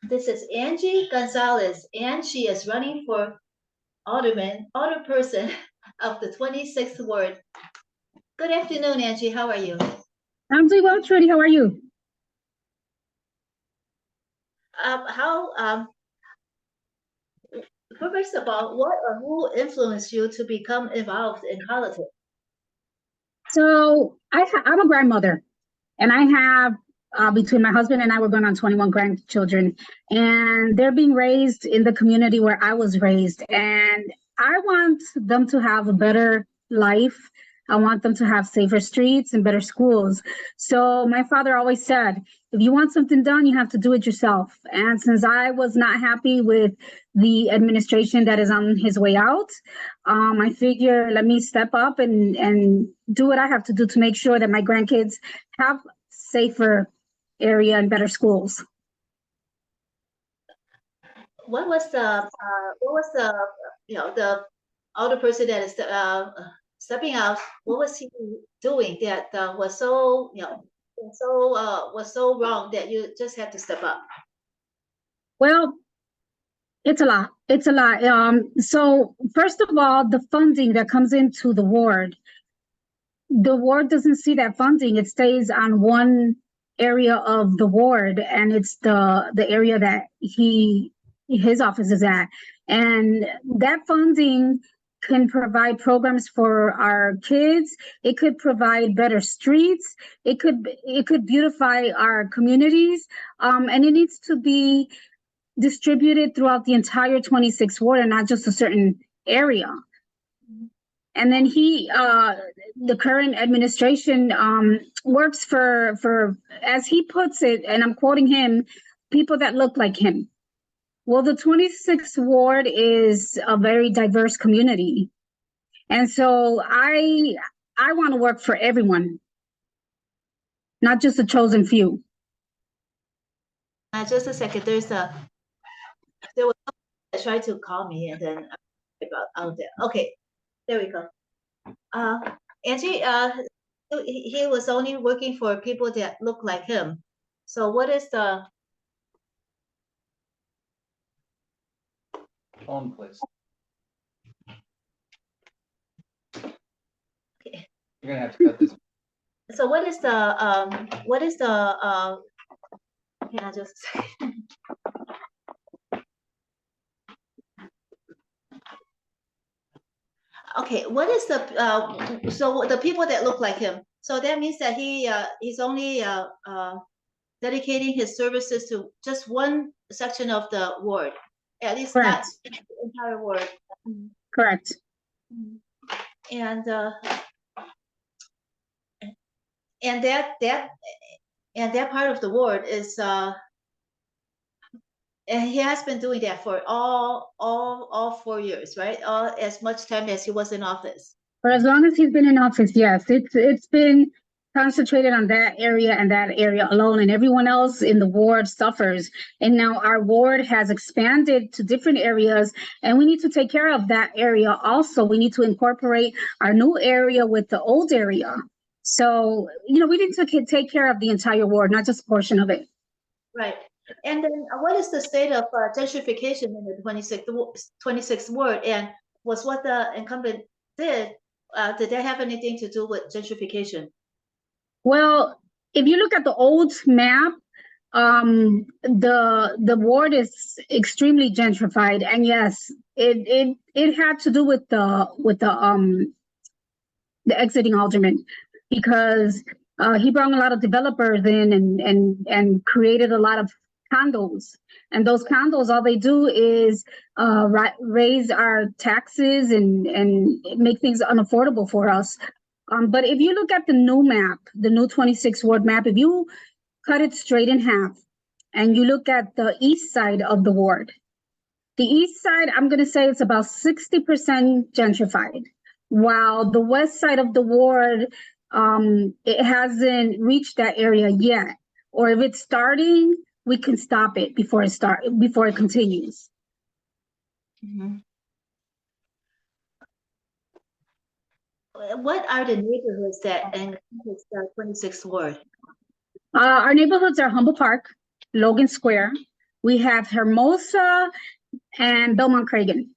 This is Angee Gonzalez, and she is running for Alderperson of the 26th Ward. Good afternoon, Angee. How are you? I'm doing well, Trudy. How are you? First of all, what or who influenced you to become involved in politics? So I'm a grandmother, and I have between my husband and I, we're going on 21 grandchildren, and they're being raised in the community where I was raised, and I want them to have a better life. I want them to have safer streets and better schools. So my father always said, if you want something done, you have to do it yourself. And since I was not happy with the administration that is on his way out, I figure let me step up and do what I have to do to make sure that my grandkids have safer area and better schools. What was the the older person that is stepping out? What was he doing that was so was so wrong that you just had to step up? Well, it's a lot. It's a lot. So first of all, the funding that comes into the ward doesn't see that funding. It stays on one area of the ward, and it's the area that his office is at. And that funding can provide programs for our kids. It could provide better streets. It could beautify our communities. And it needs to be distributed throughout the entire 26th ward and not just a certain area. And then the current administration works for, as he puts it, and I'm quoting him, people that look like him. Well, the 26th ward is a very diverse community. And so I want to work for everyone, not just the chosen few. Just a second, there was someone that tried to call me and then about out there. Okay, there we go. Angee, he was only working for people that look like him. So what is the phone, please? Okay. You're gonna have to cut this. So what is the yeah, just a second. Okay, what is the so the people that look like him? So that means that he's only dedicating his services to just one section of the ward, at least Correct. not the entire ward. Correct. And that part of the ward is and he has been doing that for all 4 years, right? As much time as he was in office. For as long as he's been in office, yes, it's been concentrated on that area and that area alone, and everyone else in the ward suffers. And now our ward has expanded to different areas, and we need to take care of that area also. We need to incorporate our new area with the old area. So, we need to take care of the entire ward, not just a portion of it. Right. And then what is the state of gentrification in the 26th ward? And was what the incumbent did that have anything to do with gentrification? Well, if you look at the old map, the ward is extremely gentrified, and yes, it had to do with the exiting alderman, because he brought a lot of developers in and created a lot of condos, and those condos, all they do is raise our taxes and make things unaffordable for us. But if you look at the new map, the new 26 ward map, if you cut it straight in half and you look at the east side of the ward, the east side, I'm going to say it's about 60% gentrified, while the west side of the ward, it hasn't reached that area yet. Or if it's starting, we can stop it before it continues. Mm-hmm. What are the neighborhoods that encompass the 26th ward? Our neighborhoods are Humboldt Park, Logan Square. We have Hermosa and Belmont Cragen.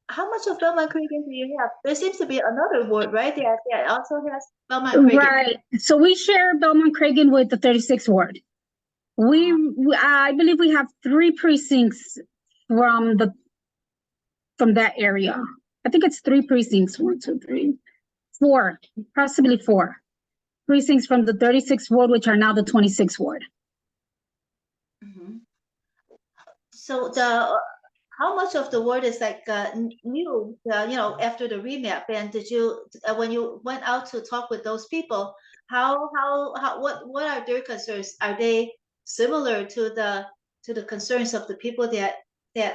How much of Belmont Cregan do you have? There seems to be another ward, right? That also has Belmont Cregan. Right. So we share Belmont Cragen with the 36th ward. I believe we have 3 precincts from that area. I think it's 3 precincts. 1, 2, 3, 4, possibly 4 precincts from the 36th ward, which are now the 26th ward. Mhm. So how much of the ward is like new, after the remap? And did you, when you went out to talk with those people, what are their concerns? Are they similar to the concerns of the people that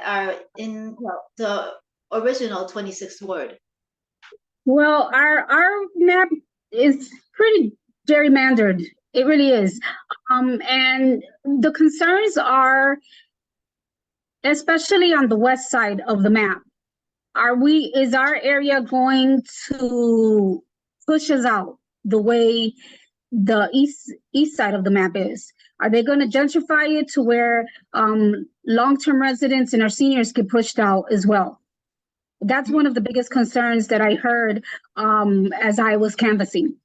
are in the original 26th ward? Well, our map is pretty gerrymandered. It really is. And the concerns are, especially on the west side of the map, is our area going to push us out the way the east side of the map is? Are they going to gentrify it to where long-term residents and our seniors get pushed out as well? That's one of the biggest concerns that I heard as I was canvassing.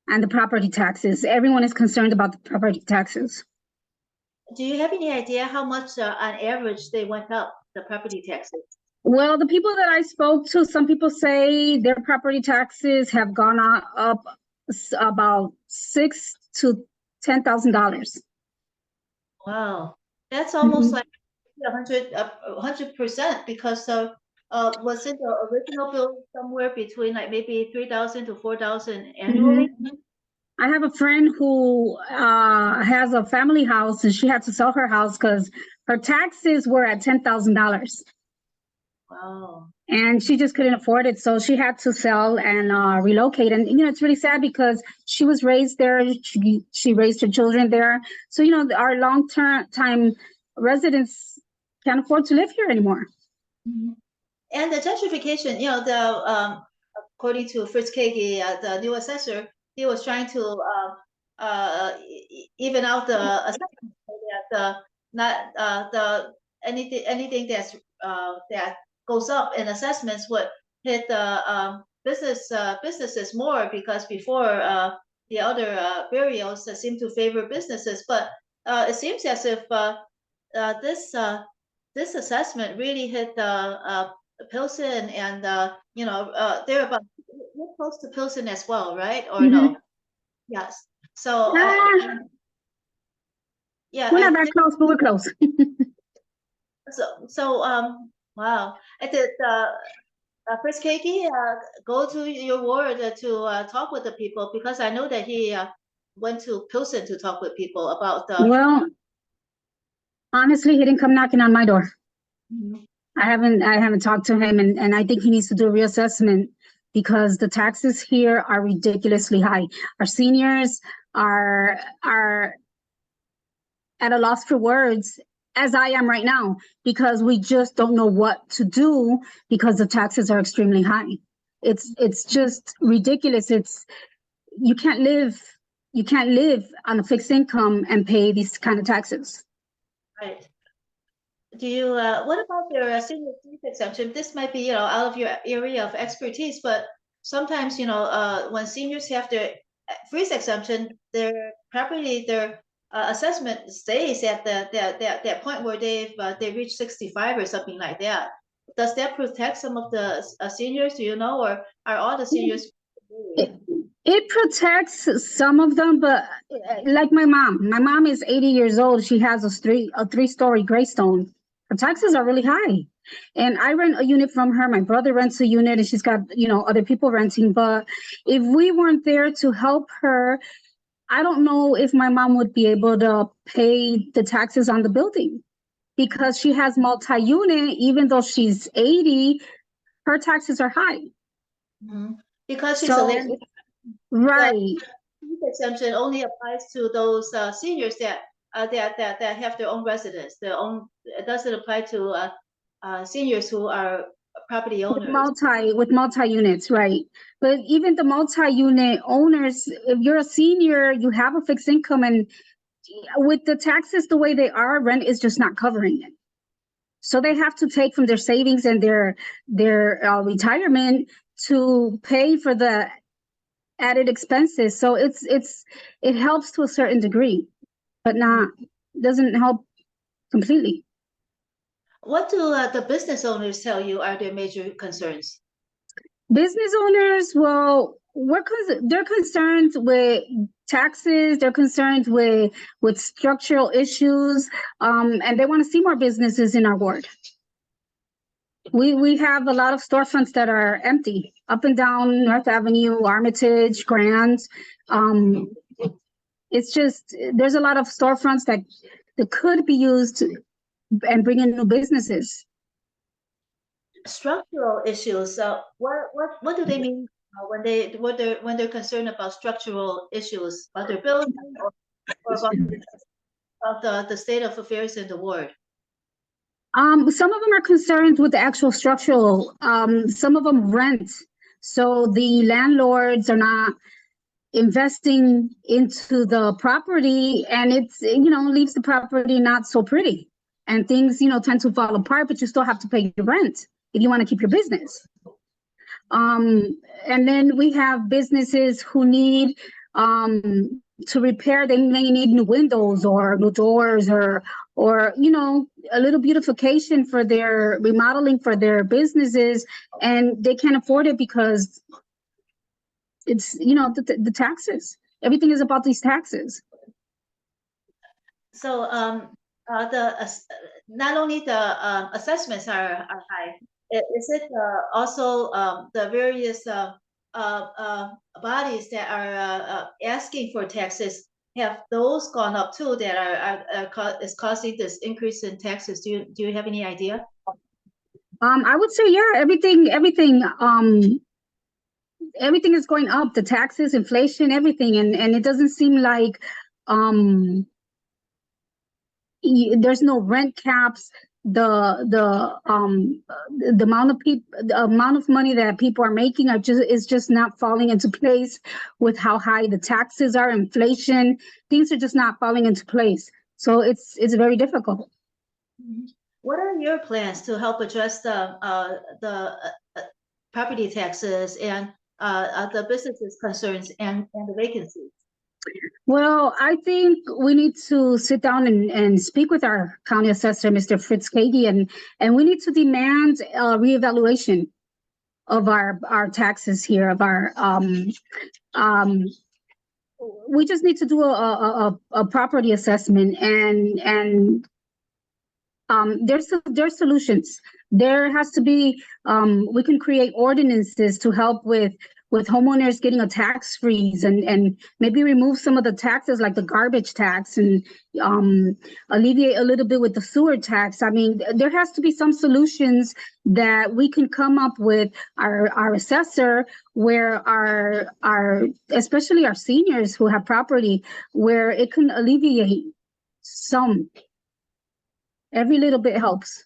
And the property taxes. Everyone is concerned about the property taxes. Do you have any idea how much on average they went up, the property taxes? Well, the people that I spoke to, some people say their property taxes have gone up about $6,000 to $10,000. Wow, that's almost like 100%, because was it the original bill somewhere between like maybe 3,000 to 4,000 annually? I have a friend who has a family house, and she had to sell her house because her taxes were at $10,000. Wow. And she just couldn't afford it, so she had to sell and relocate. And it's really sad because she was raised there. She raised her children there. So our long-term residents can't afford to live here anymore. Mm-hmm. And the gentrification, according to Fritz Kagi, the new assessor, he was trying to even out the assessment so that anything that goes up in assessments would hit the businesses more, because before the other burials seem to favor businesses, but it seems as if this assessment really hit Pilsen, and they're about close to Pilsen as well, right? Or no? Yes. So yeah, we're not that close, but we're close. Wow. And did Chris Kaki go to your ward to talk with the people? Because I know that he went to Pilsen to talk with people about the. Well, honestly, he didn't come knocking on my door. Mm-hmm. I haven't talked to him, and I think he needs to do a reassessment because the taxes here are ridiculously high. Our seniors are at a loss for words, as I am right now, because we just don't know what to do because the taxes are extremely high. It's just ridiculous. You can't live on a fixed income and pay these kind of taxes. Right. Do you what about your senior fees exemption? This might be out of your area of expertise, but sometimes when seniors have their freeze exemption, their assessment stays at that point where they reach 65 or something like that. Does that protect some of the seniors? Do you know, or are all the seniors? It protects some of them, but like my mom is 80 years old. She has a 3-story Greystone. Her taxes are really high, and I rent a unit from her. My brother rents a unit, and she's got other people renting. But if we weren't there to help her, I don't know if my mom would be able to pay the taxes on the building, because she has multi-unit. Even though she's 80, her taxes are high. Mm-hmm. Because she's a landlord. Right. The exemption only applies to those seniors that have their own residence. It doesn't apply to seniors who are property owners. With multi-units, right? But even the multi-unit owners, if you're a senior, you have a fixed income, and with the taxes the way they are, rent is just not covering it. So they have to take from their savings and their retirement to pay for the added expenses. So it helps to a certain degree, but doesn't help completely. What do the business owners tell you are their major concerns? Business owners, well, they're concerned with taxes, they're concerned with structural issues, and they want to see more businesses in our ward. We have a lot of storefronts that are empty up and down North Avenue, Armitage, Grand. It's just, there's a lot of storefronts that could be used and bring in new businesses. Structural issues. What do they mean when they're concerned about structural issues about their building or about the state of affairs in the ward? Some of them are concerned with the actual structural. Some of them rent, so the landlords are not investing into the property, and it's leaves the property not so pretty, and things tend to fall apart. But you still have to pay your rent if you want to keep your business. And then we have businesses who need to repair. They may need new windows or new doors or a little beautification for their remodeling for their businesses, and they can't afford it because it's the taxes. Everything is about these taxes. So not only the assessments are high, is it also the various bodies that are asking for taxes, have those gone up too, that is causing this increase in taxes? Do you have any idea? I would say, yeah, everything is going up, the taxes, inflation, everything, and it doesn't seem like there's no rent caps. The amount of money that people are making is just not falling into place with how high the taxes are, inflation. Things are just not falling into place. So it's very difficult. What are your plans to help address the property taxes and the businesses' concerns and the vacancies? Well, I think we need to sit down and speak with our county assessor, Mr. Fritz Kagi, and we need to demand a reevaluation of our taxes here, of our we just need to do a property assessment, and there's solutions. There has to be we can create ordinances to help with homeowners getting a tax freeze, and maybe remove some of the taxes like the garbage tax, and alleviate a little bit with the sewer tax. I mean, there has to be some solutions that we can come up with our assessor, where our especially our seniors who have property, where it can alleviate some. Every little bit helps.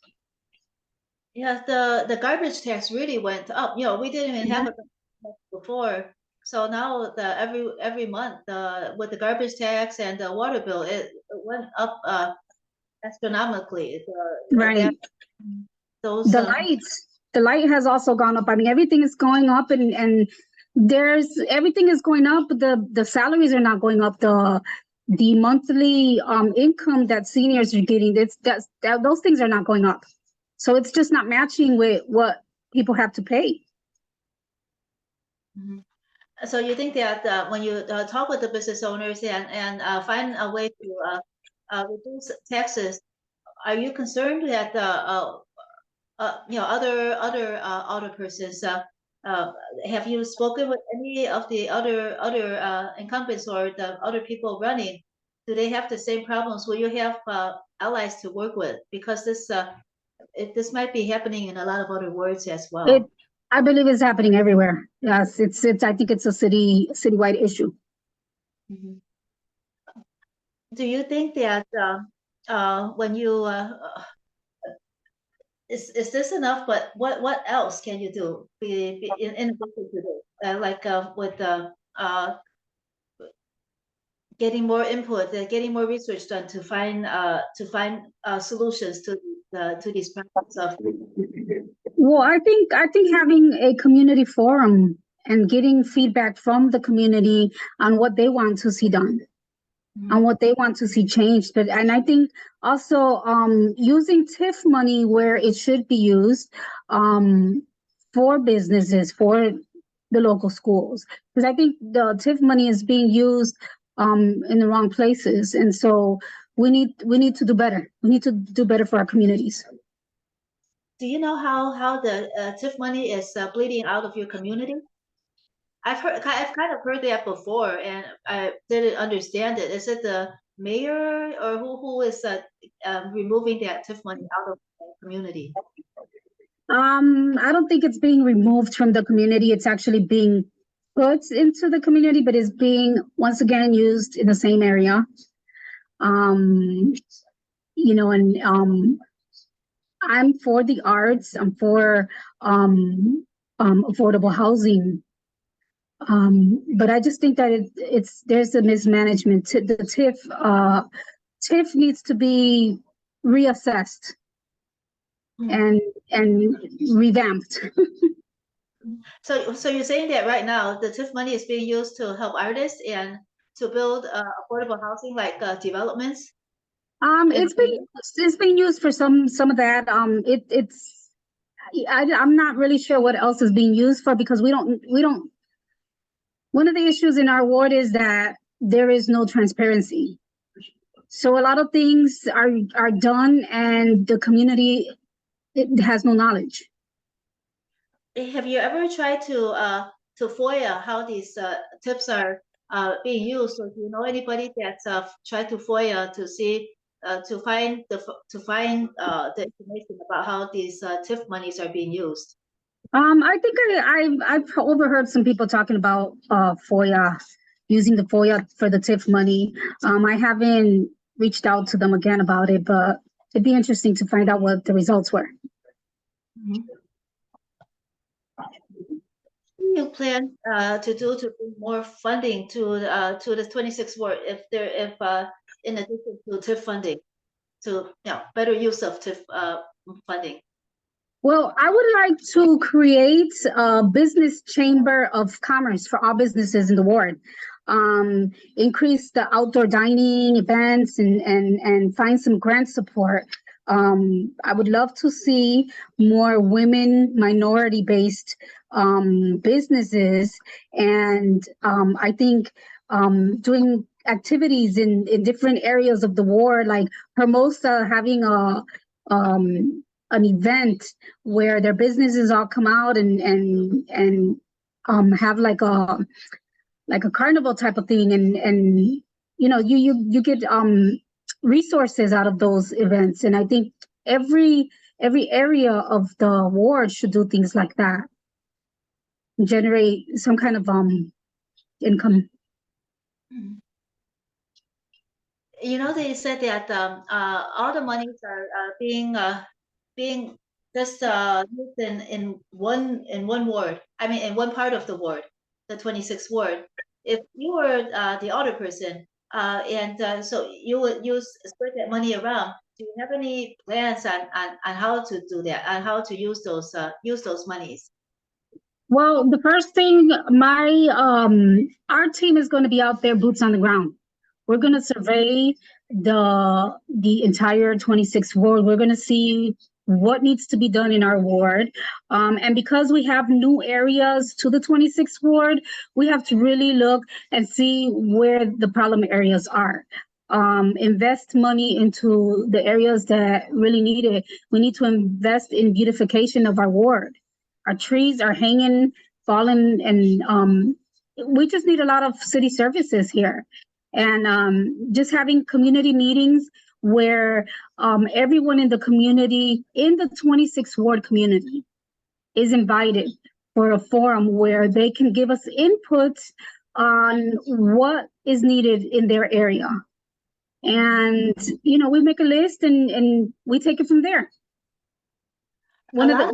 Yeah, the garbage tax really went up. We didn't even have it before, so now every month with the garbage tax and the water bill, it went up astronomically. Right. The light has also gone up. I mean, everything is going up, and everything is going up. The salaries are not going up. The monthly income that seniors are getting, those things are not going up. So it's just not matching with what people have to pay. Mm-hmm. So you think that when you talk with the business owners and find a way to reduce taxes, are you concerned that other alderpersons, have you spoken with any of the other incumbents or the other people running? Do they have the same problems? Will you have allies to work with? Because this might be happening in a lot of other wards as well. I believe it's happening everywhere. Yes, it's. I think it's a citywide issue. Mm-hmm. Do you think that when you is this enough? But what else can you do in addition to this? Like with getting more input, getting more research done to find solutions to these problems of. Well, I think having a community forum and getting feedback from the community on what they want to see done, on what they want to see changed. But and I think also using TIF money where it should be used for businesses, for the local schools, because I think the TIF money is being used in the wrong places, and so we need to do better. We need to do better for our communities. Do you know how the TIF money is bleeding out of your community? I've kind of heard that before, and I didn't understand it. Is it the mayor or who is removing that TIF money out of the community? I don't think it's being removed from the community. It's actually being put into the community, but is being once again used in the same area. You know, and I'm for the arts. I'm for affordable housing. But I just think that there's a mismanagement. The TIF needs to be reassessed and revamped. So you're saying that right now the TIF money is being used to help artists and to build affordable housing like developments? It's been used for some of that. I'm not really sure what else is being used for, because we don't. One of the issues in our ward is that there is no transparency. So a lot of things are done and the community has no knowledge. Have you ever tried to FOIA how these tips are being used, or do you know anybody that's tried to FOIA to see to find the information about how these TIF monies are being used? I think I've overheard some people talking about FOIA, using the FOIA for the TIF money. I haven't reached out to them again about it, but it'd be interesting to find out what the results were. What do you plan to do to bring more funding to the 26th ward if in addition to TIF funding, to better use of TIF funding? Well, I would like to create a business chamber of commerce for all businesses in the ward. Increase the outdoor dining events and find some grant support. I would love to see more women, minority-based businesses, and I think doing activities in different areas of the ward, like Hermosa having an event where their businesses all come out and have like a carnival type of thing, and you know, you get resources out of those events. And I think every area of the ward should do things like that, generate some kind of income. You know, they said that all the monies are being just used in one ward. I mean, in one part of the ward, the 26th ward. If you were the alderperson, and so you would spread that money around, do you have any plans on how to do that, on how to use those monies? Well, the first thing, our team is going to be out there, boots on the ground. We're going to survey the entire 26th ward. We're going to see what needs to be done in our ward. And because we have new areas to the 26th ward, we have to really look and see where the problem areas are. Invest money into the areas that really need it. We need to invest in beautification of our ward. Our trees are hanging, falling, and we just need a lot of city services here. And just having community meetings where everyone in the community, in the 26th ward community, is invited for a forum where they can give us input on what is needed in their area. And, you know, we make a list and we take it from there. one of the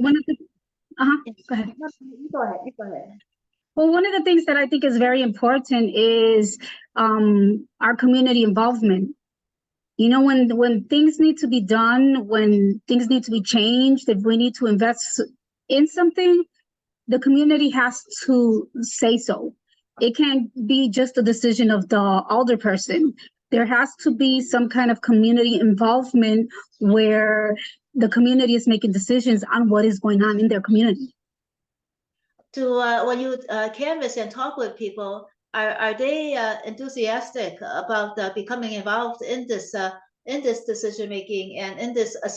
go ahead. You go ahead. You go ahead. Well, one of the things that I think is very important is our community involvement. You know, when things need to be done, when things need to be changed, if we need to invest in something, the community has to say so. It can't be just a decision of the alderperson. There has to be some kind of community involvement where the community is making decisions on what is going on in their community. When you canvass and talk with people, are they enthusiastic about becoming involved in this decision making and in this on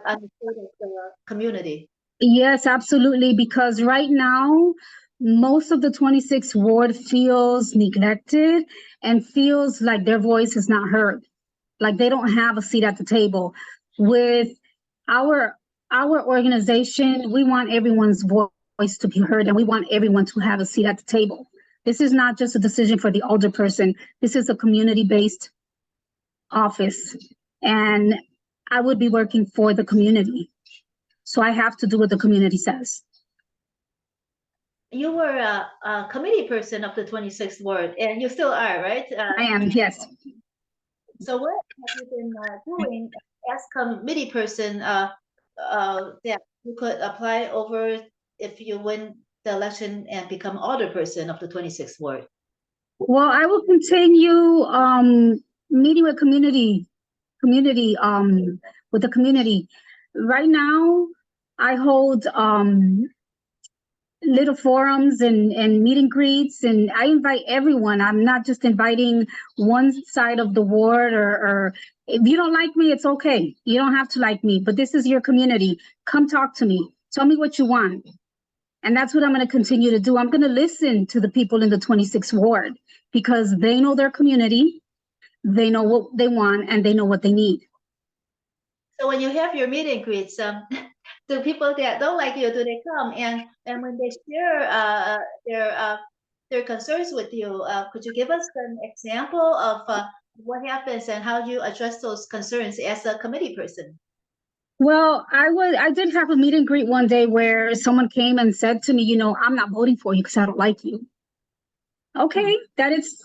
the state of the community? Yes, absolutely. Because right now, most of the 26th ward feels neglected and feels like their voice is not heard, like they don't have a seat at the table. With our organization, we want everyone's voice to be heard, and we want everyone to have a seat at the table. This is not just a decision for the alderperson. This is a community-based office, and I would be working for the community. So I have to do what the community says. You were a committee person of the 26th ward, and you still are, right? I am, yes. So what have you been doing as committee person that you could apply over if you win the election and become alderperson of the 26th ward? Well, I will continue meeting with community with the community. Right now, I hold little forums and meet and greets, and I invite everyone. I'm not just inviting one side of the ward, or if you don't like me, it's okay. You don't have to like me, but this is your community. Come talk to me. Tell me what you want. And that's what I'm going to continue to do. I'm going to listen to the people in the 26th ward because they know their community, they know what they want, and they know what they need. So when you have your meet and greets, the people that don't like you, do they come and when they share their concerns with you, could you give us an example of what happens and how you address those concerns as a committee person? Well, I did have a meet and greet one day where someone came and said to me, you know, I'm not voting for you because I don't like you. Okay, that is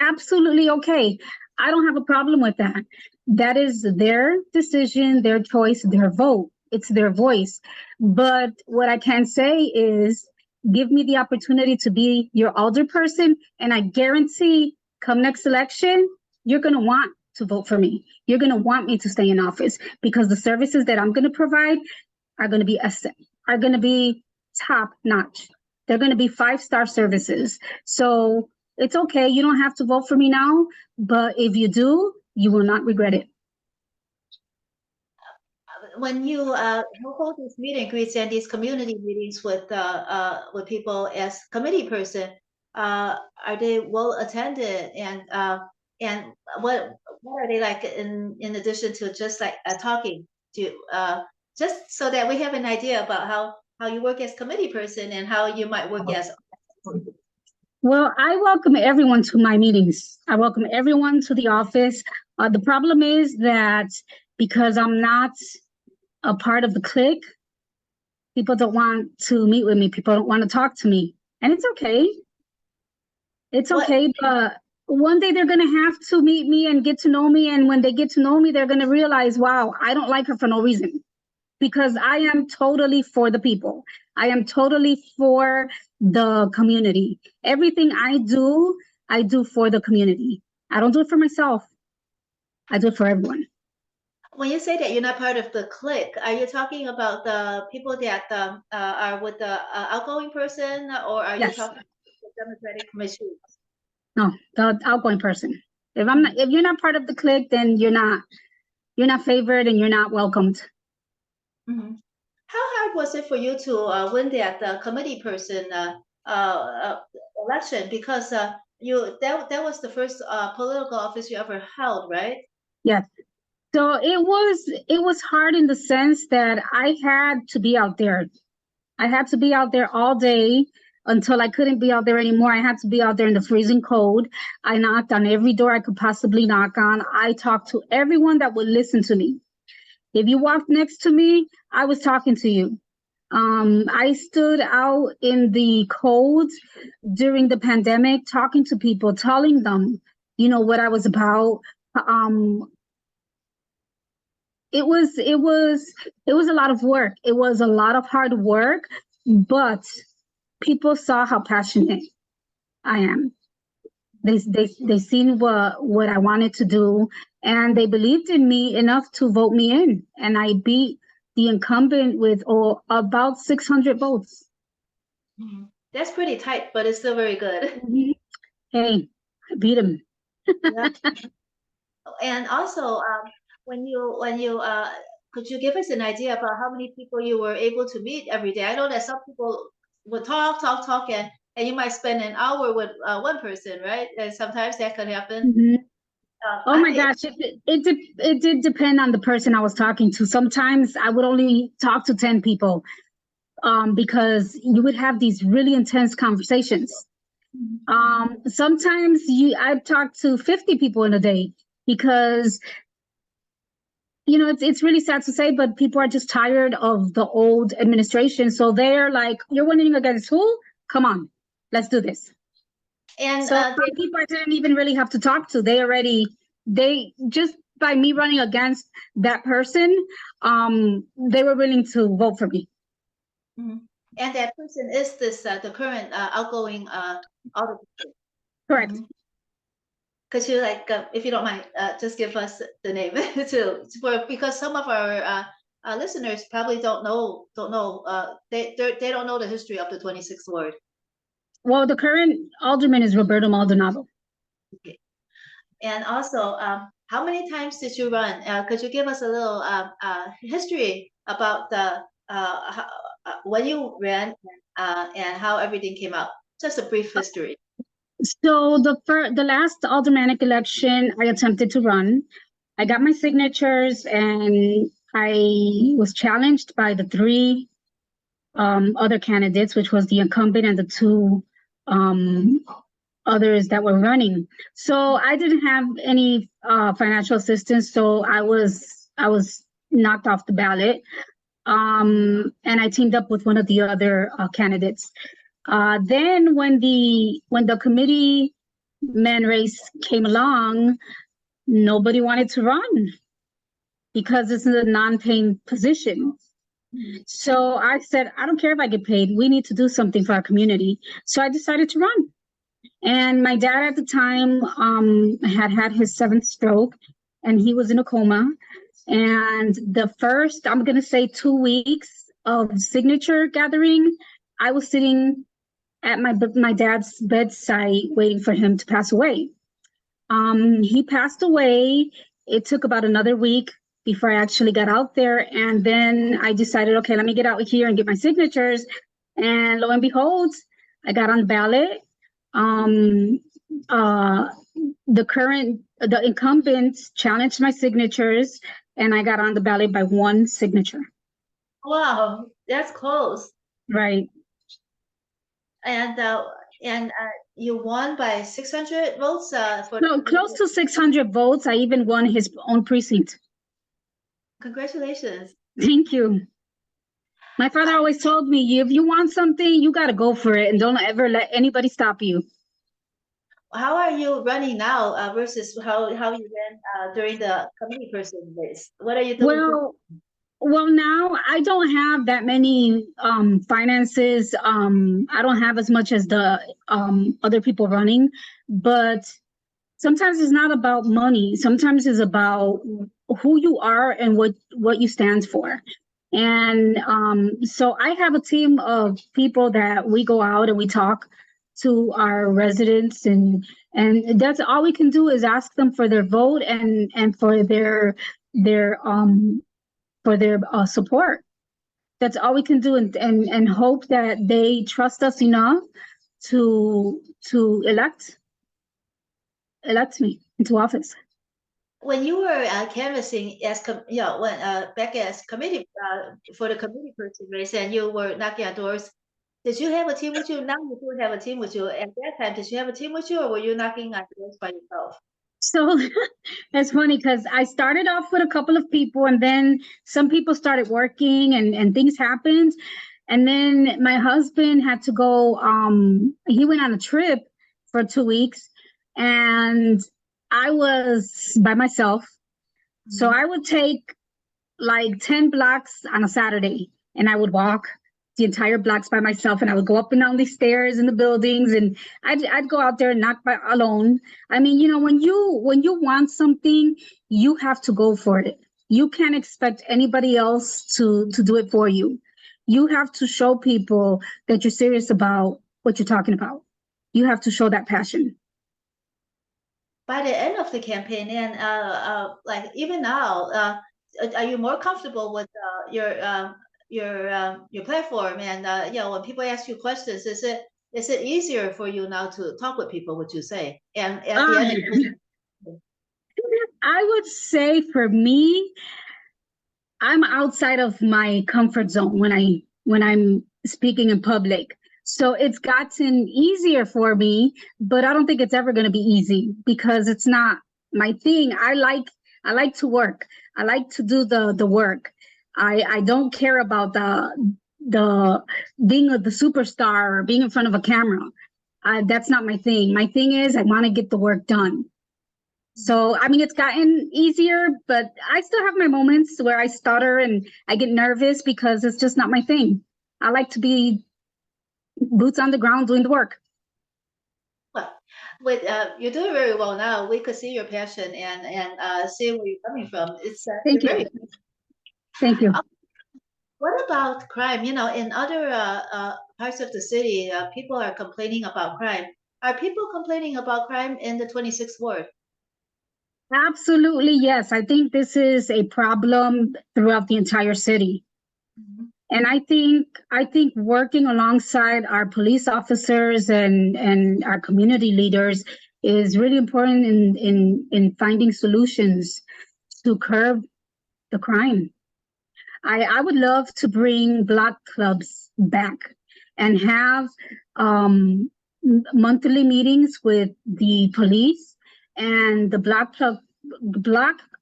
absolutely okay. I don't have a problem with that. That is their decision, their choice, their vote. It's their voice. But what I can say is give me the opportunity to be your alderperson, and I guarantee come next election, you're going to want to vote for me. You're going to want me to stay in office because the services that I'm going to provide are going to be top notch. They're going to be 5-star services. So it's okay. You don't have to vote for me now, but if you do, you will not regret it. When you hold these meet and greets and these community meetings with people as committee person, are they well attended, and what are they like in addition to just like talking to just so that we have an idea about how you work as committee person and how you might work as. Well, I welcome everyone to my meetings. I welcome everyone to the office. The problem is that because I'm not a part of the clique, people don't want to meet with me. People don't want to talk to me. And it's okay. It's okay, but one day they're going to have to meet me and get to know me. And when they get to know me, they're going to realize, wow, I don't like her for no reason. Because I am totally for the people. I am totally for the community. Everything I do for the community. I don't do it for myself. I do it for everyone. When you say that you're not part of the clique, are you talking about the people that are with the outgoing person, or are you talking about the Democratic Commission? No, the outgoing person. If you're not part of the clique, then you're not favored and you're not welcomed. Mm-hmm. How hard was it for you to win that committee person election? Because that was the first political office you ever held, right? Yes. So it was hard in the sense that I had to be out there. I had to be out there all day until I couldn't be out there anymore. I had to be out there in the freezing cold. I knocked on every door I could possibly knock on. I talked to everyone that would listen to me. If you walked next to me, I was talking to you. I stood out in the cold during the pandemic, talking to people, telling them, what I was about. It was a lot of work. It was a lot of hard work, but people saw how passionate I am. They seen what I wanted to do, and they believed in me enough to vote me in, and I beat the incumbent with about 600 votes. Mhm. That's pretty tight, but it's still very good. Mm-hmm. Hey, I beat him. Yeah. And also, when you could you give us an idea about how many people you were able to meet every day? I know that some people would talk, and you might spend an hour with one person, right? And sometimes that could happen. Mm-hmm. Oh my I gosh, it did depend on the person I was talking to. Sometimes I would only talk to 10 people, because you would have these really intense conversations. Sometimes I've talked to 50 people in a day, because it's really sad to say, but people are just tired of the old administration. So they're like, "You're winning against who? Come on, let's do this." And so some people I didn't even really have to talk to. They just by me running against that person, they were willing to vote for me. and that person is this the current outgoing Alderperson. Correct. Could you if you don't mind, just give us the name too, because some of our listeners probably don't know. They don't know the history of the 26th ward. Well, the current alderman is Roberto Maldonado. Okay. And also, how many times did you run? Could you give us a little history about the when you ran and how everything came out? Just a brief history. So the last aldermanic election, I attempted to run. I got my signatures, and I was challenged by the three other candidates, which was the incumbent and the two others that were running. So I didn't have any financial assistance, so I was knocked off the ballot. And I teamed up with one of the other candidates. Then when the committeeman race came along, nobody wanted to run because this is a non-paying position. So I said, I don't care if I get paid. We need to do something for our community. So I decided to run. And my dad at the time had his 7th stroke, and he was in a coma. And the first, I'm going to say 2 weeks of signature gathering, I was sitting at my dad's bedside waiting for him to pass away. He passed away. It took about another week before I actually got out there. And then I decided, okay, let me get out here and get my signatures. And lo and behold, I got on the ballot. The incumbent challenged my signatures, and I got on the ballot by 1 signature. Wow, that's close. Right. And you won by 600 votes No, close to 600 votes. I even won his own precinct. Congratulations. Thank you. My father always told me, if you want something, you got to go for it, and don't ever let anybody stop you. How are you running now versus how you ran during the committee person race? What are you doing? Well, now I don't have that many finances. I don't have as much as the other people running, but sometimes it's not about money. Sometimes it's about who you are and what you stand for. And so I have a team of people that we go out and we talk to our residents, and that's all we can do is ask them for their vote and for their support. That's all we can do, and hope that they trust us enough to elect me into office. When you were canvassing as when back as committee for the committee person race, and you were knocking on doors, did you have a team with you? Now you do have a team with you. At that time, did you have a team with you, or were you knocking on doors by yourself? So it's funny because I started off with a couple of people, and then some people started working, and things happened. And then my husband had to go, he went on a trip for 2 weeks, and I was by myself. So I would take like 10 blocks on a Saturday, and I would walk the entire blocks by myself, and I would go up and down the stairs in the buildings, and I'd go out there and not by alone. I mean, when you want something, you have to go for it. You can't expect anybody else to do it for you. You have to show people that you're serious about what you're talking about. You have to show that passion. By the end of the campaign, and like even now, are you more comfortable with your platform? And when people ask you questions, is it easier for you now to talk with people? Would you say? And at the end, I would say for me, I'm outside of my comfort zone when I'm speaking in public. So it's gotten easier for me, but I don't think it's ever going to be easy because it's not my thing. I like to work. I like to do the work. I don't care about the being the superstar or being in front of a camera. That's not my thing. My thing is I want to get the work done. So, I mean, it's gotten easier, but I still have my moments where I stutter and I get nervous because it's just not my thing. I like to be boots on the ground doing the work. well, with you're doing very well now. We could see your passion and see where you're coming from. It's Thank you're you. very. Thank you. What about crime? In other parts of the city, people are complaining about crime. Are people complaining about crime in the 26th ward? Absolutely, yes. I think this is a problem throughout the entire city. Mhm. And I think working alongside our police officers and our community leaders is really important in finding solutions to curb the crime. I would love to bring block clubs back and have monthly meetings with the police and the block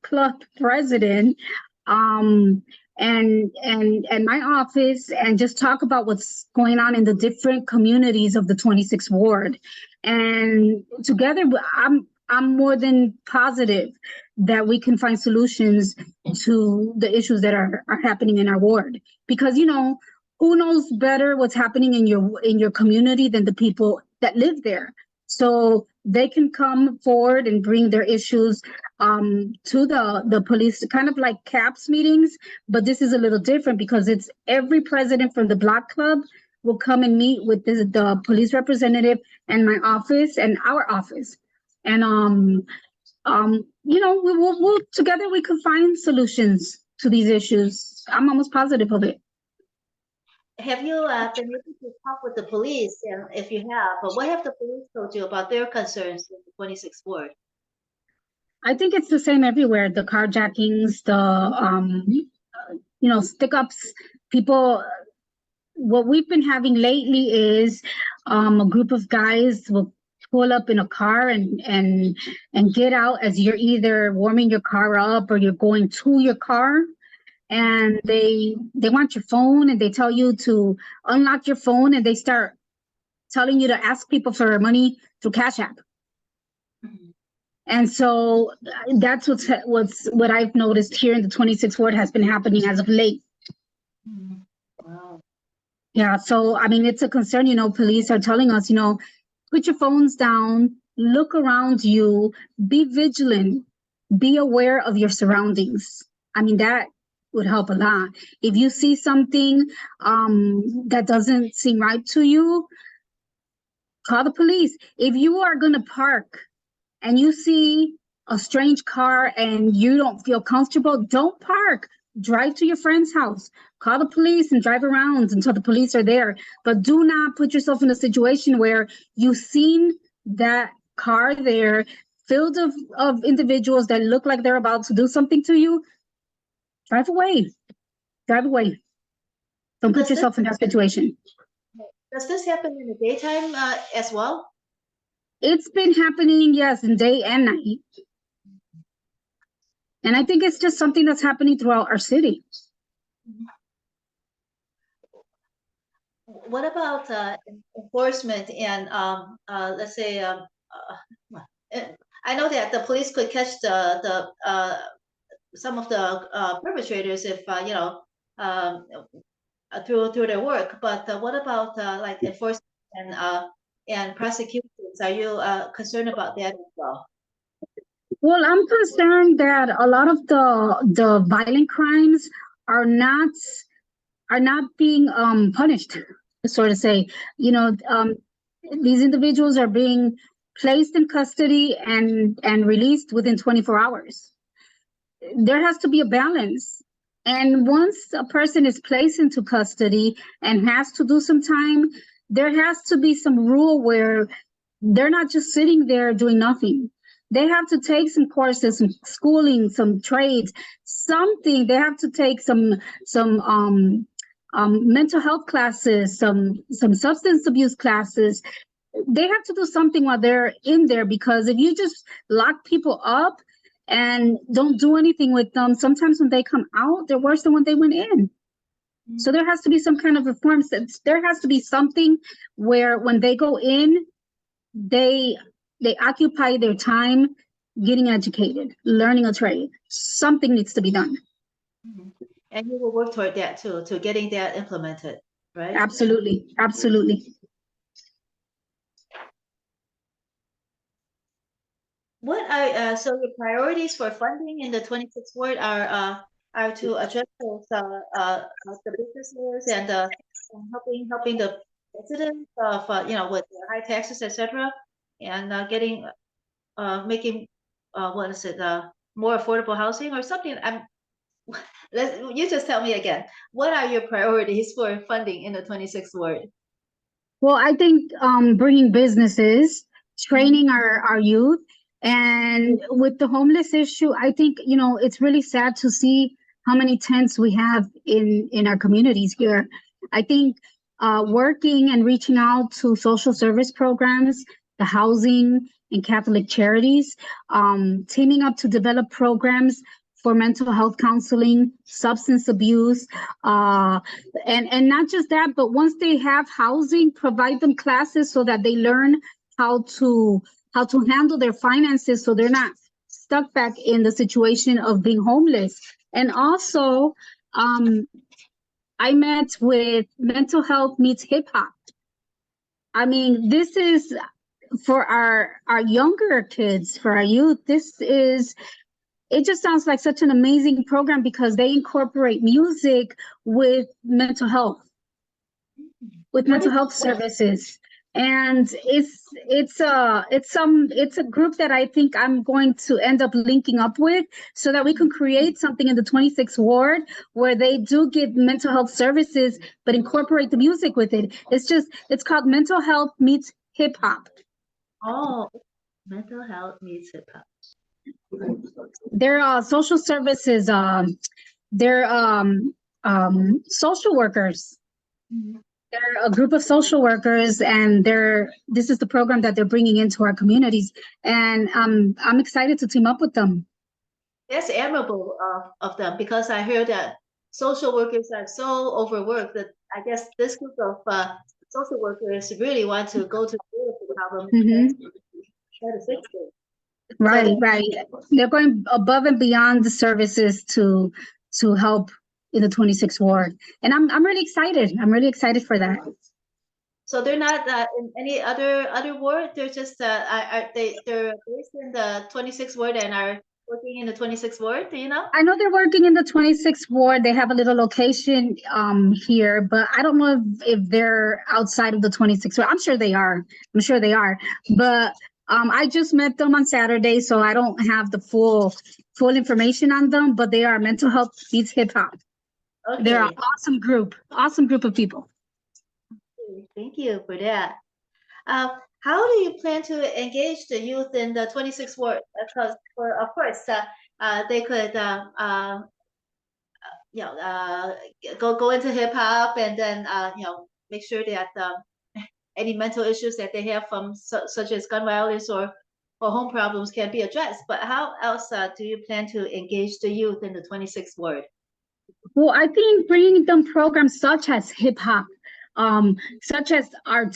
club president, and my office, and just talk about what's going on in the different communities of the 26th ward. And together, I'm more than positive that we can find solutions to the issues that are happening in our ward. Because who knows better what's happening in your community than the people that live there. So they can come forward and bring their issues to the police, kind of like CAPS meetings, but this is a little different because it's every president from the block club will come and meet with the police representative and my office and our office. And we'll together we can find solutions to these issues. I'm almost positive of it. Have you been able to talk with the police? And if you have, but what have the police told you about their concerns in the 26th ward? I think it's the same everywhere. The carjackings, the stick ups, people. What we've been having lately is a group of guys will pull up in a car and get out as you're either warming your car up or you're going to your car, and they want your phone, and they tell you to unlock your phone, and they start telling you to ask people for money through Cash App. Mhm. And so that's what I've noticed here in the 26th ward has been happening as of late. Mhm. Wow. Yeah, so I mean, it's a concern. Police are telling us, put your phones down, look around you, be vigilant, be aware of your surroundings. I mean, that would help a lot. If you see something that doesn't seem right to you, call the police. If you are going to park and you see a strange car and you don't feel comfortable, don't park. Drive to your friend's house. Call the police and drive around until the police are there. But do not put yourself in a situation where you've seen that car there filled of individuals that look like they're about to do something to you. Drive away. Drive away. Don't put yourself in that situation. Does this happen in the daytime as well? It's been happening, yes, in day and night. And I think it's just something that's happening throughout our city. What about enforcement and let's say I know that the police could catch the some of the perpetrators if you know through their work, but what about like enforcement and prosecutions? Are you concerned about that as well? Well, I'm concerned that a lot of the violent crimes are not being punished, so to say. You know, these individuals are being placed in custody and released within 24 hours. There has to be a balance. And once a person is placed into custody and has to do some time, there has to be some rule where they're not just sitting there doing nothing. They have to take some courses, some schooling, some trades, something. They have to take some mental health classes, some substance abuse classes. They have to do something while they're in there, because if you just lock people up and don't do anything with them, sometimes when they come out, they're worse than when they went in. So there has to be some kind of reforms. There has to be something where when they go in, they occupy their time getting educated, learning a trade. Something needs to be done. And you will work toward that too, to getting that implemented, right? Absolutely, absolutely. What are so your priorities for funding in the 26th ward are to address those the businesses and helping the residents of you know, with high taxes, etc., and getting making what is it more affordable housing or something. You just tell me again. What are your priorities for funding in the 26th ward? Well, I think bringing businesses, training our youth, and with the homeless issue, I think, you know, it's really sad to see how many tents we have in our communities here. I think working and reaching out to social service programs, the housing and Catholic charities, teaming up to develop programs for mental health counseling, substance abuse, and not just that, but once they have housing, provide them classes so that they learn how to handle their finances, so they're not stuck back in the situation of being homeless. And also, I met with Mental Health Meets Hip Hop. I mean, this is for our younger kids, for our youth. It just sounds like such an amazing program because they incorporate music with mental health, services. And it's a group that I think I'm going to end up linking up with so that we can create something in the 26th ward where they do get mental health services, but incorporate the music with it. It's called Mental Health Meets Hip Hop. Oh, Mental Health Meets Hip Hop. They're social services. They're social workers. They're a group of social workers, and this is the program that they're bringing into our communities. And I'm excited to team up with them. That's admirable of them, because I heard that social workers are so overworked that I guess this group of social workers really want to go to the problem. Try to fix it. Right, right. They're going above and beyond the services to help in the 26th ward, and I'm really excited. I'm really excited for that. So they're not in any other ward. They're just they're based in the 26th ward and are working in the 26th ward. Do you know? I know they're working in the 26th ward. They have a little location here, but I don't know if they're outside of the 26th ward. I'm sure they are. But I just met them on Saturday, so I don't have the full information on them, but they are Mental Health Meets Hip Hop. Okay. They're an awesome group of people. Thank you for that. How do you plan to engage the youth in the 26th ward? Because, of course, they could, go into hip hop, and then, make sure that any mental issues that they have from such as gun violence or or home problems can be addressed. But how else do you plan to engage the youth in the 26th ward? Well, I think bringing them programs such as hip hop, such as art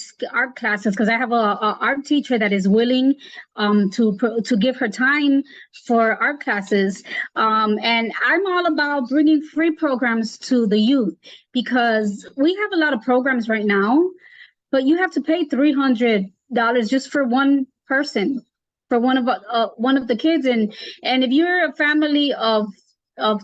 classes, because I have a art teacher that is willing to give her time for art classes, and I'm all about bringing free programs to the youth, because we have a lot of programs right now, but you have to pay $300 just for one person, for one of the kids, and if you're a family of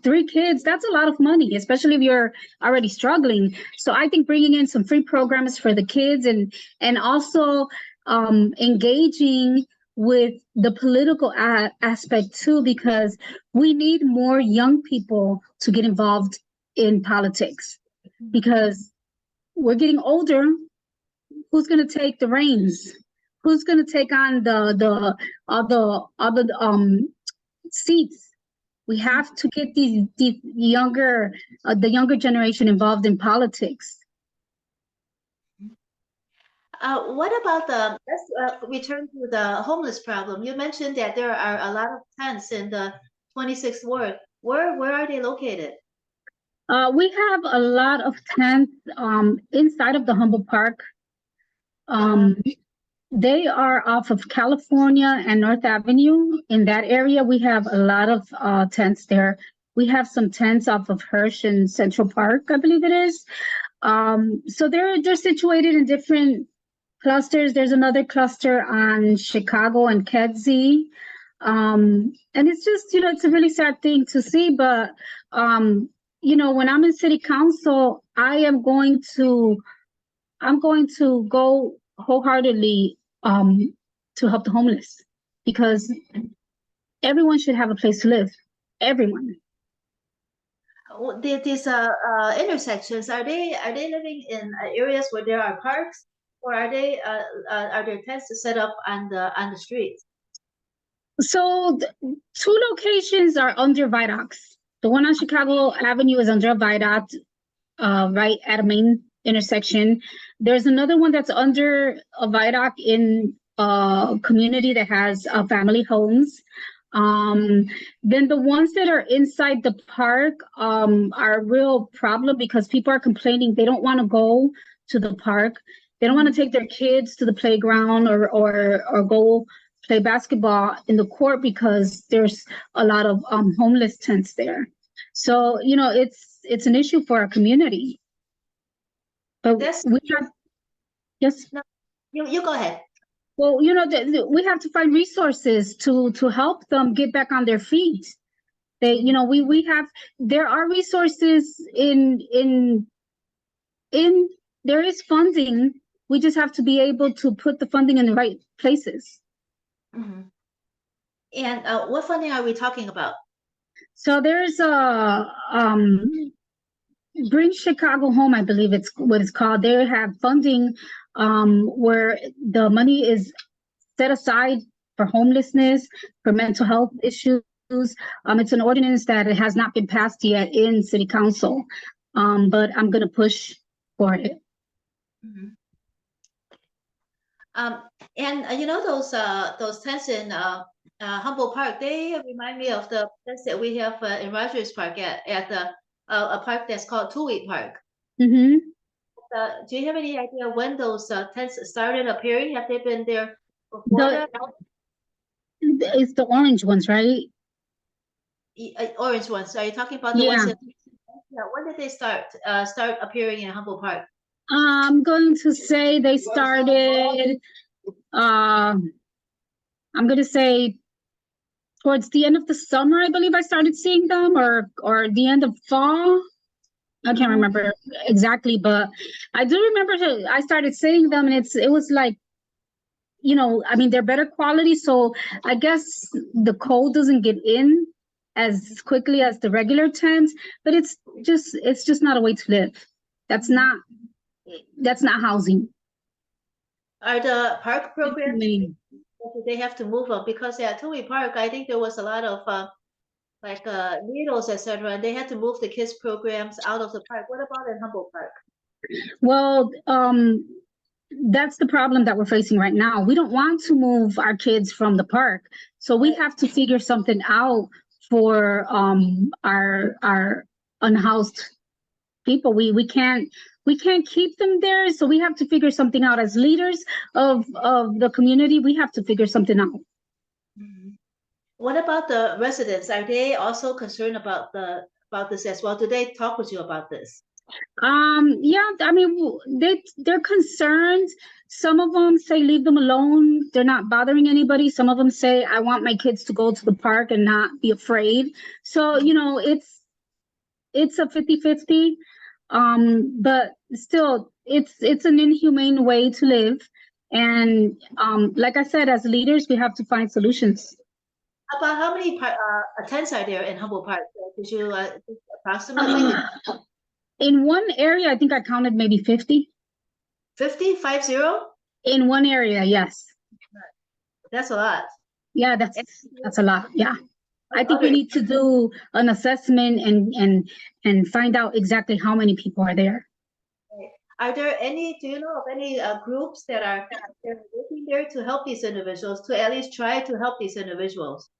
3 kids, that's a lot of money, especially if you're already struggling. So I think bringing in some free programs for the kids, and also engaging with the political aspect too, because we need more young people to get involved in politics, because we're getting older. Who's going to take the reins? Who's going to take on the other seats? We have to get the younger generation involved in politics. What about let's return to the homeless problem. You mentioned that there are a lot of tents in the 26th ward. Where are they located? We have a lot of tents inside of the Humboldt Park. They are off of California and North Avenue. In that area, we have a lot of tents there. We have some tents off of Hirsch and Central Park, I believe it is. So they're situated in different clusters. There's another cluster on Chicago and Kedzie. And it's just, it's a really sad thing to see, but when I'm in city council, I'm going to go wholeheartedly to help the homeless, because everyone should have a place to live. Everyone. These intersections, are they living in areas where there are parks, or are there tents set up on the streets? So 2 locations are under viaducts. The one on Chicago Avenue is under a viaduct, right at a main intersection. There's another one that's under a viaduct in a community that has family homes. Then the ones that are inside the park are a real problem, because people are complaining they don't want to go to the park. They don't want to take their kids to the playground or go play basketball in the court, because there's a lot of homeless tents there. So it's an issue for our community. But yes. No, you go ahead. Well, we have to find resources to help them get back on their feet. There are resources there is funding. We just have to be able to put the funding in the right places. Mm-hmm. And what funding are we talking about? So there's Bring Chicago Home, I believe it's what it's called. They have funding where the money is set aside for homelessness, for mental health issues. It's an ordinance that it has not been passed yet in City Council, but I'm going to push for it. Mm-hmm. And those tents in Humboldt Park, they remind me of the tents that we have in Rogers Park at a park that's called Trudy Park. Mm-hmm. Do you have any idea when those tents started appearing? Have they been there before? It's the orange ones, right? Orange ones. Are you talking about the ones that? Yeah. When did they start appearing in Humboldt Park? I'm going to say they started. I'm going to say towards the end of the summer, I believe I started seeing them, or the end of fall. I can't remember exactly, but I do remember I started seeing them, and it was like, they're better quality. So I guess the cold doesn't get in as quickly as the regular tents, but it's just not a way to live. That's not housing. Are the park programs, they have to move up? Because at Trudy Park, I think there was a lot of needles, etc. And they had to move the kids programs out of the park. What about in Humboldt Park? Well, that's the problem that we're facing right now. We don't want to move our kids from the park, so we have to figure something out for our unhoused people. We can't keep them there, so we have to figure something out. As leaders of the community, we have to figure something out. Mhm. What about the residents? Are they also concerned about this as well? Do they talk with you about this? Yeah, I mean, they're concerned. Some of them say leave them alone. They're not bothering anybody. Some of them say I want my kids to go to the park and not be afraid. So, you know, it's a 50-50. But still, it's an inhumane way to live. And like I said, as leaders, we have to find solutions. About how many tents are there in Humboldt Park? Did you approximately In one area, I think I counted maybe 50. 50, 50? In one area, yes. That's a lot. Yeah, that's a lot. Yeah. I think we Other- need to do an assessment and find out exactly how many people are there. Are there any, do you know of any groups that are working there to help these individuals, to at least try to help these individuals?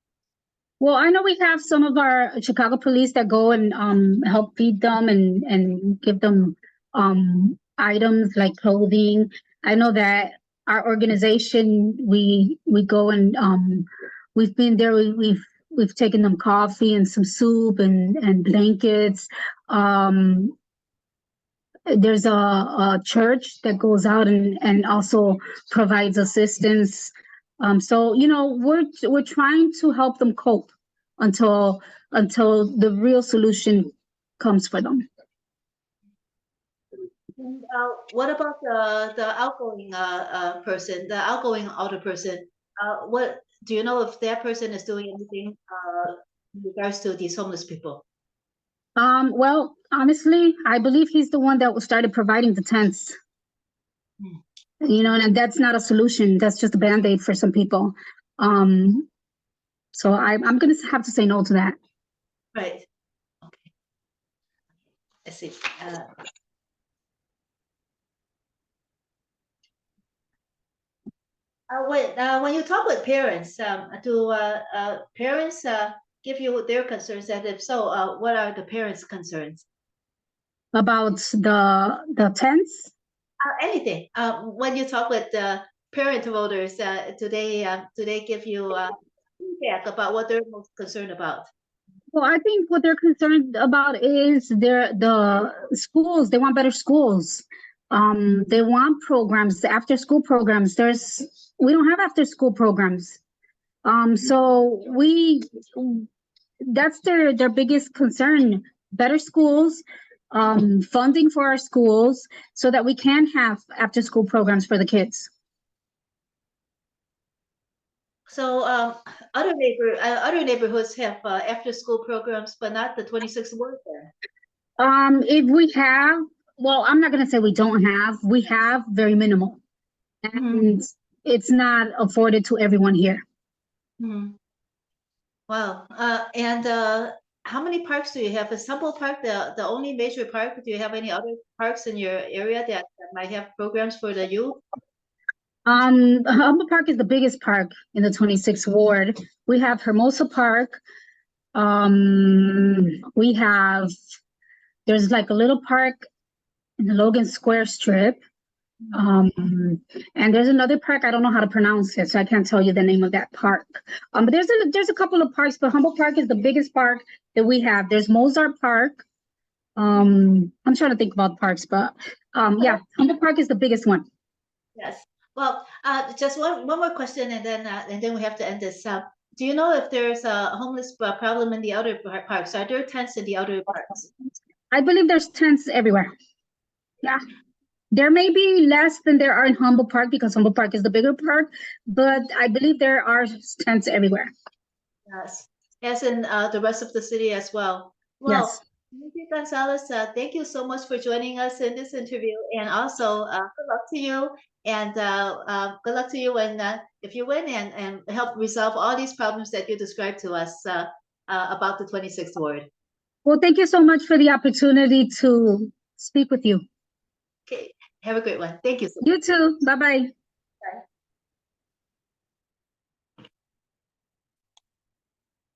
Well, I know we have some of our Chicago police that go and help feed them and give them items like clothing. I know that our organization, we go and we've been there. We've taken them coffee and some soup and blankets. There's a church that goes out and also provides assistance. So you know, we're trying to help them cope until the real solution comes for them. And, what about the outgoing person, the outgoing alderperson? What do you know if that person is doing anything in regards to these homeless people? Well, honestly, I believe he's the one that started providing the tents. You know, and that's not a solution. That's just a band-aid for some people. So I'm gonna have to say no to that. Right. Okay. I see. When you talk with parents, do parents give you their concerns? And if so, what are the parents' concerns? About the tents? Anything. When you talk with parent voters, do they give you feedback about what they're most concerned about? Well, I think what they're concerned about is the schools. They want better schools. They want programs, after school programs. We don't have after school programs. So that's their biggest concern. Better schools, funding for our schools so that we can have after school programs for the kids. So other neighborhoods have after school programs, but not the 26th ward then. If we have, well, I'm not gonna say we don't have. We have very minimal, and it's not afforded to everyone here. Wow. And how many parks do you have? Is Humboldt Park the only major park? Do you have any other parks in your area that might have programs for the youth? Humboldt Park is the biggest park in the 26th ward. We have Hermosa Park. There's like a little park in the Logan Square strip. And there's another park, I don't know how to pronounce it, so I can't tell you the name of that park. But there's a couple of parks, but Humboldt Park is the biggest park that we have. There's Mozart Park. I'm trying to think about parks, but yeah, Humboldt Park is the biggest one. Yes. Well, just one more question, and then we have to end this. Do you know if there's a homeless problem in the other parks? Are there tents in the other parks? I believe there's tents everywhere. Yeah. There may be less than there are in Humboldt Park because Humboldt Park is the bigger park, but I believe there are tents everywhere. Yes, as in the rest of the city as well. Well, yes. Angee Gonzalez, thank you so much for joining us in this interview, and also good luck to you, and good luck to you when if you win and help resolve all these problems that you described to us about the 26th ward. Well, thank you so much for the opportunity to speak with you. Okay. Have a great one. Thank you. You too. Bye-bye.